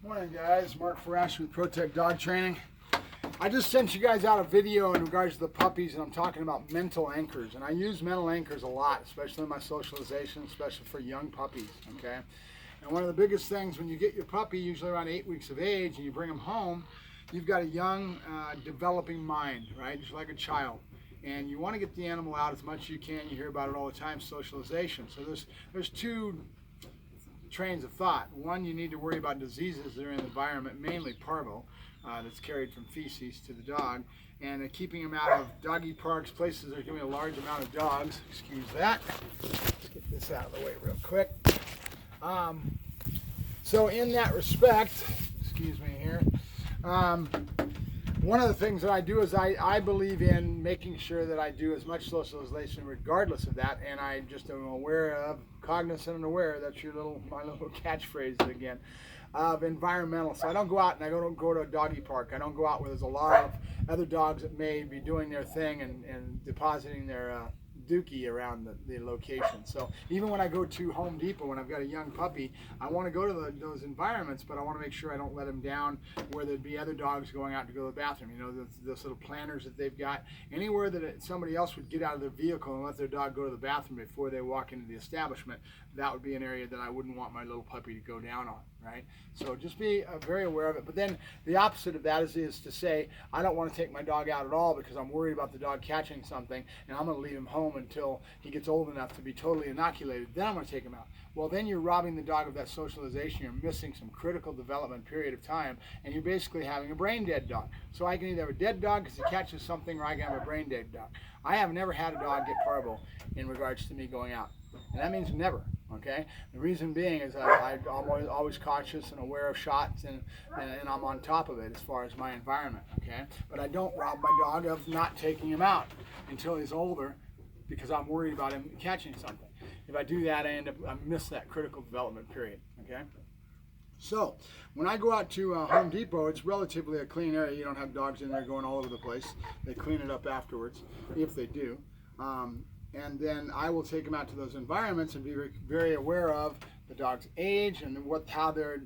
Morning guys, Mark Ferrasci with Protect Dog Training. I just sent you guys out a video in regards to the puppies, and I'm talking about mental anchors. And I use mental anchors a lot, especially in my socialization, especially for young puppies, okay? And one of the biggest things when you get your puppy, usually around 8 weeks of age, and you bring them home, you've got a young developing mind, right? Just like a child. And you want to get the animal out as much as you can. You hear about it all the time, socialization. So there's two trains of thought. One, you need to worry about diseases that are in the environment, mainly parvo, that's carried from feces to the dog, and keeping them out of doggy parks, places that are giving a large amount of dogs. Excuse that. Let's get this out of the way real quick. So in that respect, excuse me here, one of the things that I do is I believe in making sure that I do as much socialization regardless of that, and I just am aware of, cognizant and aware, that's my little catchphrase again, of environmental. So I don't go out and I don't go to a doggy park. I don't go out where there's a lot of other dogs that may be doing their thing and depositing their dookie around the location. So even when I go to Home Depot, when I've got a young puppy, I want to go to those environments, but I want to make sure I don't let them down where there'd be other dogs going out to go to the bathroom. You know, those little planters that they've got. Anywhere that somebody else would get out of their vehicle and let their dog go to the bathroom before they walk into the establishment, that would be an area that I wouldn't want my little puppy to go down on, right? So just be very aware of it. But then the opposite of that is to say, I don't want to take my dog out at all because I'm worried about the dog catching something, and I'm going to leave him home until he gets old enough to be totally inoculated. Then I'm going to take him out. Well, then you're robbing the dog of that socialization. You're missing some critical development period of time, and you're basically having a brain dead dog. So I can either have a dead dog because he catches something, or I can have a brain dead dog. I have never had a dog get parvo in regards to me going out. And that means never, okay? The reason being is I'm always cautious and aware of shots, and I'm on top of it as far as my environment, okay? But I don't rob my dog of not taking him out until he's older because I'm worried about him catching something. If I do that, I miss that critical development period, okay? So when I go out to Home Depot, it's relatively a clean area. You don't have dogs in there going all over the place. They clean it up afterwards, if they do. And then I will take them out to those environments and be very aware of the dog's age and how they're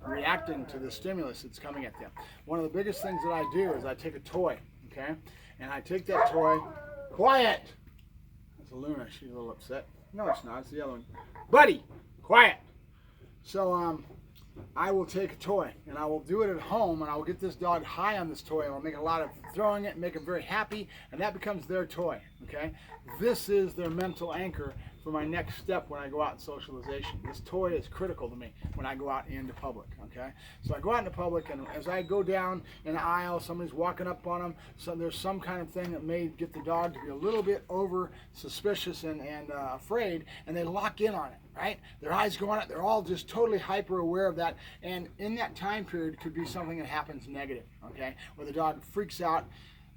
reacting to the stimulus that's coming at them. One of the biggest things that I do is I take a toy, okay? And I take that toy, quiet! That's Luna, she's a little upset. No, it's not, it's the other one. Buddy, quiet! So I will take a toy and I will do it at home, and I will get this dog high on this toy, and I'll make a lot of throwing it, make them very happy, and that becomes their toy, okay? This is their mental anchor for my next step when I go out in socialization. This toy is critical to me when I go out into public, okay? So I go out into public, and as I go down an aisle, somebody's walking up on them, so there's some kind of thing that may get the dog to be a little bit over suspicious and afraid, and they lock in on it, right? Their eyes go on it, they're all just totally hyper aware of that, and in that time period could be something that happens negative, okay? Where the dog freaks out,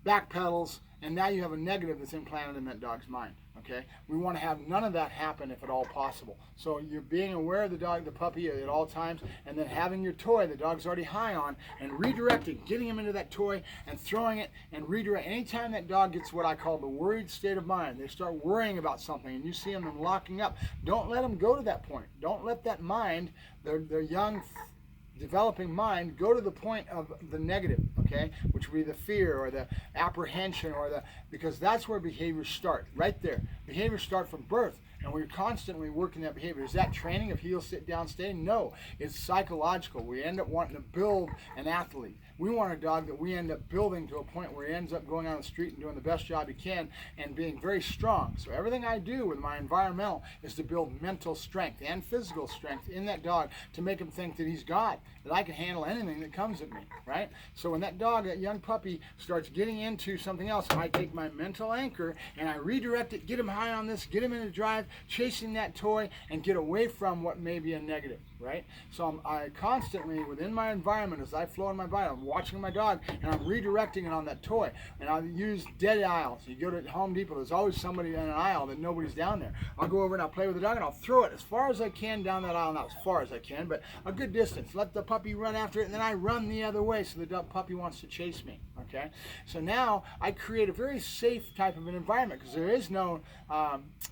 backpedals, and now you have a negative that's implanted in that dog's mind, okay? We want to have none of that happen if at all possible. So you're being aware of the dog, the puppy at all times, and then having your toy the dog's already high on, and redirecting, getting him into that toy and throwing it and redirect. Anytime that dog gets what I call the worried state of mind, they start worrying about something and you see them locking up, don't let them go to that point. Don't let that mind, their young developing mind, go to the point of the negative, okay, which would be the fear or the apprehension because that's where behaviors start, right there. Behaviors start from birth, and we're constantly working that behavior. Is that training of heel, sit down, stay? No, it's psychological. We end up wanting to build an athlete. We want a dog that we end up building to a point where he ends up going on the street and doing the best job he can and being very strong. So everything I do with my environmental is to build mental strength and physical strength in that dog to make him think that he's God, that I can handle anything that comes at me, right? So when that dog, that young puppy, starts getting into something else, I take my mental anchor and I redirect it, get him high on this, get him in the drive, chasing that toy, and get away from what may be a negative, right? So I constantly, within my environment, as I flow in my body, I'm watching my dog and I'm redirecting it on that toy. And I'll use dead aisles. You go to Home Depot, there's always somebody in an aisle that nobody's down there. I'll go over and I'll play with the dog and I'll throw it as far as I can down that aisle. Not as far as I can, but a good distance. Let the puppy run after it, and then I run the other way so the puppy wants to chase me, okay? So now I create a very safe type of an environment because there is no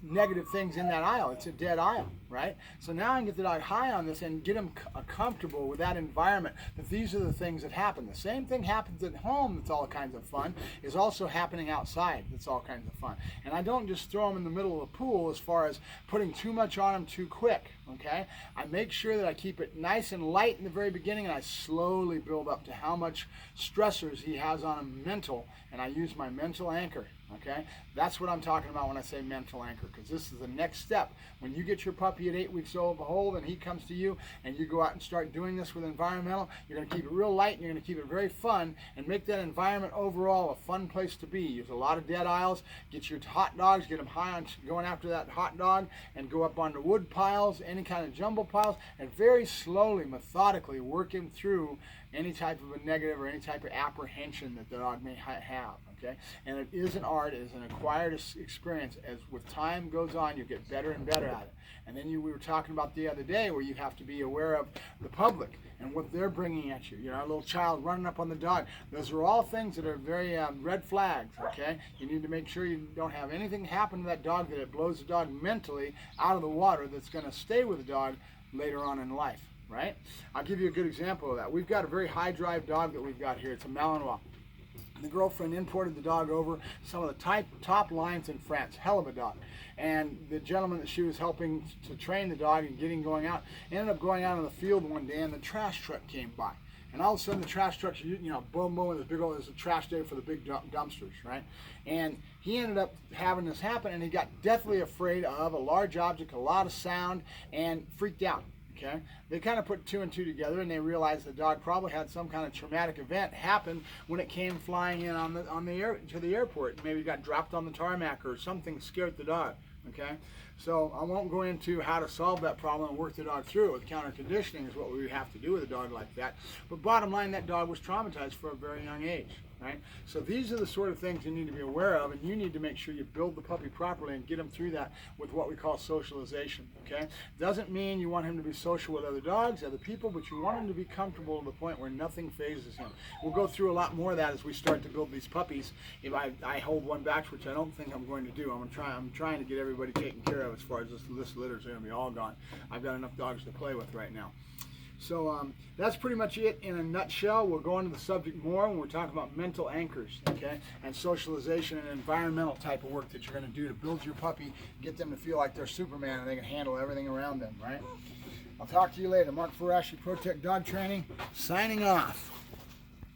negative things in that aisle. It's a dead aisle. right? So now I can get the dog high on this and get him comfortable with that environment, that these are the things that happen. The same thing happens at home that's all kinds of fun, is also happening outside that's all kinds of fun. And I don't just throw him in the middle of the pool as far as putting too much on him too quick, okay? I make sure that I keep it nice and light in the very beginning, and I slowly build up to how much stressors he has on him mental, and I use my mental anchor. Okay, that's what I'm talking about when I say mental anchor, because this is the next step. When you get your puppy at 8 weeks old, behold, and he comes to you and you go out and start doing this with environmental, you're going to keep it real light and you're going to keep it very fun and make that environment overall a fun place to be. Use a lot of dead aisles, get your hot dogs, get them high on going after that hot dog, and go up onto wood piles, any kind of jumble piles, and very slowly, methodically work him through any type of a negative or any type of apprehension that the dog may have. Okay, and it is an art, it is an acquired experience. As with time goes on, you get better and better at it. And then we were talking about the other day where you have to be aware of the public and what they're bringing at you. You know, a little child running up on the dog. Those are all things that are very red flags, okay? You need to make sure you don't have anything happen to that dog that it blows the dog mentally out of the water that's going to stay with the dog later on in life, right? I'll give you a good example of that. We've got a very high drive dog that we've got here. It's a Malinois. The girlfriend imported the dog over, some of the top lines in France, hell of a dog. And the gentleman that she was helping to train the dog and getting going out, ended up going out in the field one day and the trash truck came by. And all of a sudden the trash trucks, you know, boom, boom, with this big old, there's a trash day for the big dumpsters, right? And he ended up having this happen and he got deathly afraid of a large object, a lot of sound, and freaked out. Okay, they kind of put two and two together, and they realized the dog probably had some kind of traumatic event happen when it came flying in to the airport. Maybe got dropped on the tarmac or something scared the dog. Okay, so I won't go into how to solve that problem and work the dog through it. With counter conditioning is what we have to do with a dog like that. But bottom line, that dog was traumatized for a very young age. Right? So these are the sort of things you need to be aware of, and you need to make sure you build the puppy properly and get him through that with what we call socialization. Okay? Doesn't mean you want him to be social with other dogs, other people, but you want him to be comfortable to the point where nothing phases him. We'll go through a lot more of that as we start to build these puppies. If I hold one batch, which I don't think I'm going to do, I'm trying to get everybody taken care of as far as this litters are going to be all gone. I've got enough dogs to play with right now. So that's pretty much it in a nutshell. We'll go into the subject more when we're talking about mental anchors, okay, and socialization and environmental type of work that you're going to do to build your puppy, get them to feel like they're Superman and they can handle everything around them, right? I'll talk to you later. Mark Ferrasci, ProTech Dog Training, signing off.